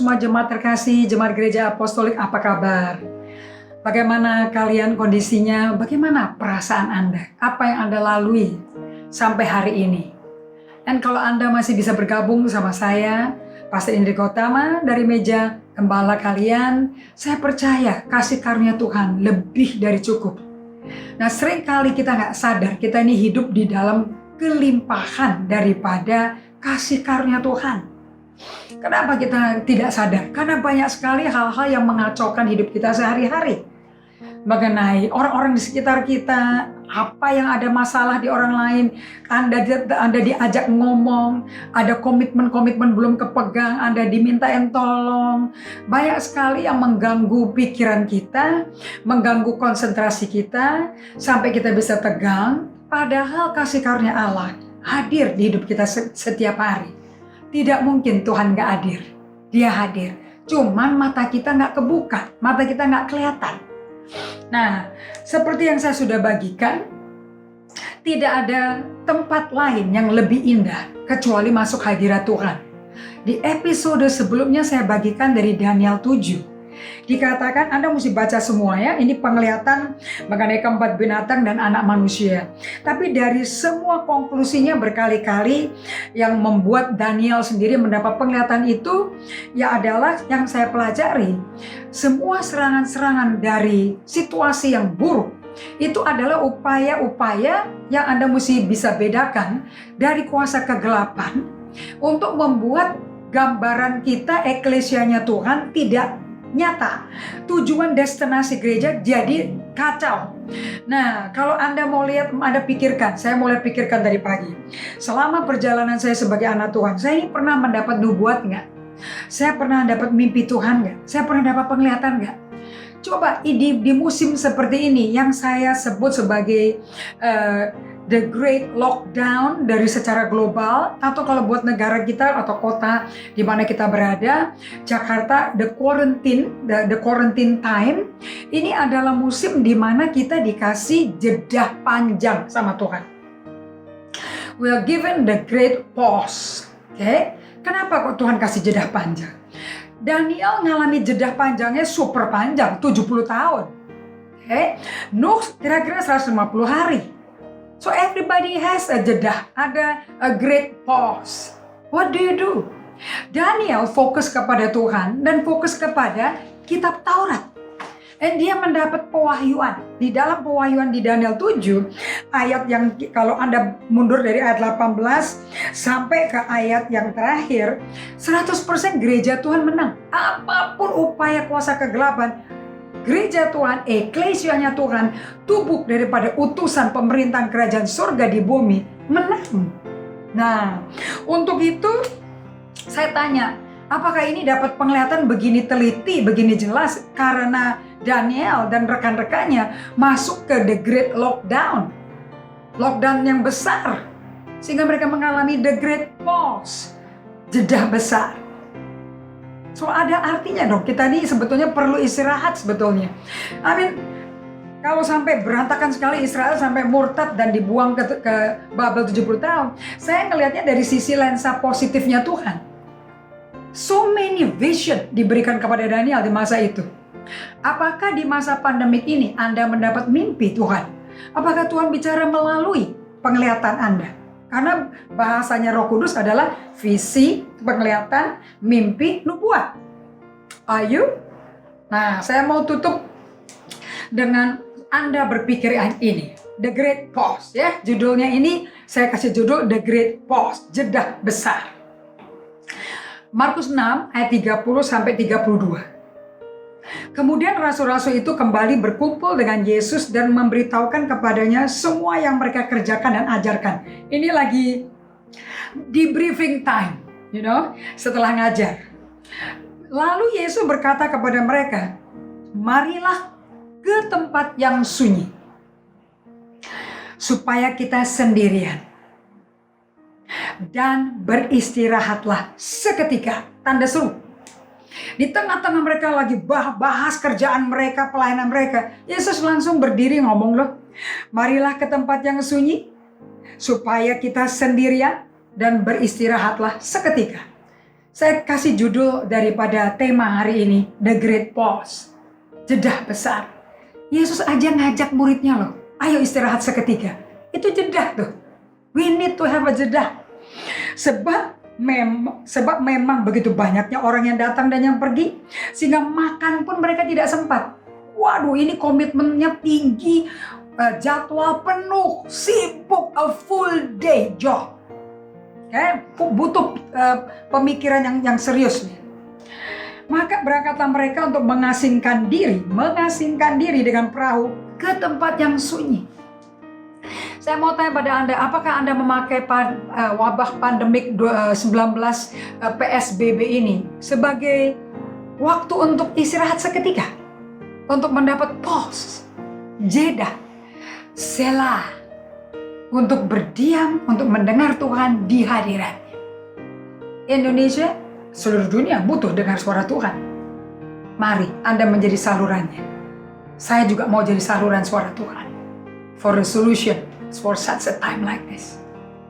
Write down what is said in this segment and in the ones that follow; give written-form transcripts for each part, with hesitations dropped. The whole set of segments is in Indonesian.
semua jemaat terkasih, jemaat gereja apostolik, apa kabar? Bagaimana kalian kondisinya? Bagaimana perasaan Anda? Apa yang Anda lalui sampai hari ini? Dan kalau Anda masih bisa bergabung sama saya, Pastor Indri Gautama dari meja gembala kalian, saya percaya kasih karunia Tuhan lebih dari cukup. Nah, seringkali kita nggak sadar kita ini hidup di dalam kelimpahan daripada kasih karunia Tuhan. Kenapa kita tidak sadar? Karena banyak sekali hal-hal yang mengacaukan hidup kita sehari-hari. Mengenai orang-orang di sekitar kita, apa yang ada masalah di orang lain, Anda diajak ngomong, ada komitmen-komitmen belum kepegang, Anda dimintain tolong. Banyak sekali yang mengganggu pikiran kita, mengganggu konsentrasi kita, sampai kita bisa tegang, padahal kasih karunia Allah hadir di hidup kita setiap hari. Tidak mungkin Tuhan nggak hadir. Dia hadir. Cuman mata kita nggak kebuka. Mata kita nggak kelihatan. Nah, seperti yang saya sudah bagikan, tidak ada tempat lain yang lebih indah kecuali masuk hadirat Tuhan. Di episode sebelumnya saya bagikan dari Daniel 7. Dikatakan Anda mesti baca semua ya. Ini penglihatan mengenai keempat binatang dan anak manusia. Tapi dari semua konklusinya berkali-kali yang membuat Daniel sendiri mendapat penglihatan itu ya adalah yang saya pelajari. Semua serangan-serangan dari situasi yang buruk itu adalah upaya-upaya yang Anda mesti bisa bedakan dari kuasa kegelapan untuk membuat gambaran kita eklesianya Tuhan tidak nyata. Tujuan destinasi gereja jadi kacau. Nah, kalau Anda mau lihat, Anda pikirkan, saya mulai pikirkan dari pagi. Selama perjalanan saya sebagai anak Tuhan, saya ini pernah mendapat nubuat nggak? Saya pernah dapat mimpi Tuhan nggak? Saya pernah dapat penglihatan nggak? Coba di musim seperti ini yang saya sebut sebagai the great lockdown dari secara global, atau kalau buat negara kita atau kota di mana kita berada, Jakarta, the quarantine time, ini adalah musim di mana kita dikasih jeda panjang sama Tuhan. We are given the great pause. Okay? Kenapa kok Tuhan kasih jeda panjang? Daniel ngalami jeda panjangnya super panjang, 70 tahun. Okay? Nuh kira-kira 150 hari. So everybody has a jeda, ada a great pause. What do you do? Daniel fokus kepada Tuhan dan fokus kepada kitab Taurat. Dan dia mendapat pewahyuan. Di dalam pewahyuan di Daniel 7, ayat yang kalau Anda mundur dari ayat 18 sampai ke ayat yang terakhir, 100% gereja Tuhan menang. Apapun upaya kuasa kegelapan, gereja Tuhan, eklesianya Tuhan, tubuh daripada utusan pemerintahan kerajaan surga di bumi, menang. Nah, untuk itu saya tanya, apakah ini dapat penglihatan begini teliti, begini jelas karena Daniel dan rekan-rekannya masuk ke the great lockdown. Lockdown yang besar. Sehingga mereka mengalami the great pause. Jeda besar. So ada artinya dong, kita ini sebetulnya perlu istirahat sebetulnya. Kalau sampai berantakan sekali Israel sampai murtad dan dibuang ke Babel 70 tahun, saya ngelihatnya dari sisi lensa positifnya Tuhan. So many vision diberikan kepada Daniel di masa itu. Apakah di masa pandemik ini Anda mendapat mimpi Tuhan? Apakah Tuhan bicara melalui penglihatan Anda? Karena bahasanya Roh Kudus adalah visi, penglihatan, mimpi, nubuat. Are you? Nah, saya mau tutup dengan Anda berpikir ini. The Great Pause, ya. Judulnya ini saya kasih judul The Great Pause, jeda besar. Markus 6 ayat 30 sampai 32. Kemudian rasul-rasul itu kembali berkumpul dengan Yesus dan memberitahukan kepadanya semua yang mereka kerjakan dan ajarkan. Ini lagi debriefing time, setelah ngajar. Lalu Yesus berkata kepada mereka, marilah ke tempat yang sunyi, supaya kita sendirian. Dan beristirahatlah seketika, tanda seru. Di tengah-tengah mereka lagi bahas kerjaan mereka, pelayanan mereka, Yesus langsung berdiri ngomong loh, marilah ke tempat yang sunyi, supaya kita sendirian dan beristirahatlah seketika. Saya kasih judul daripada tema hari ini, The Great Pause, jeda besar. Yesus aja ngajak muridnya loh, ayo istirahat seketika. Itu jeda tuh. We need to have a jeda. Sebab memang begitu banyaknya orang yang datang dan yang pergi, sehingga makan pun mereka tidak sempat. Waduh, ini komitmennya tinggi, jadwal penuh, sibuk, a full day job. Butuh pemikiran yang serius nih. Maka berangkatlah mereka untuk mengasingkan diri dengan perahu ke tempat yang sunyi. Saya mau tanya pada Anda, apakah Anda memakai wabah pandemik 19 PSBB ini sebagai waktu untuk istirahat seketika? Untuk mendapat pause, jeda, selah, untuk berdiam, untuk mendengar Tuhan di hadiratnya. Indonesia, seluruh dunia butuh dengar suara Tuhan. Mari Anda menjadi salurannya. Saya juga mau jadi saluran suara Tuhan. For the solution, for such a time like this.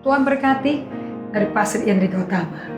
Tuhan berkati. Dari Pastor Indri Gautama.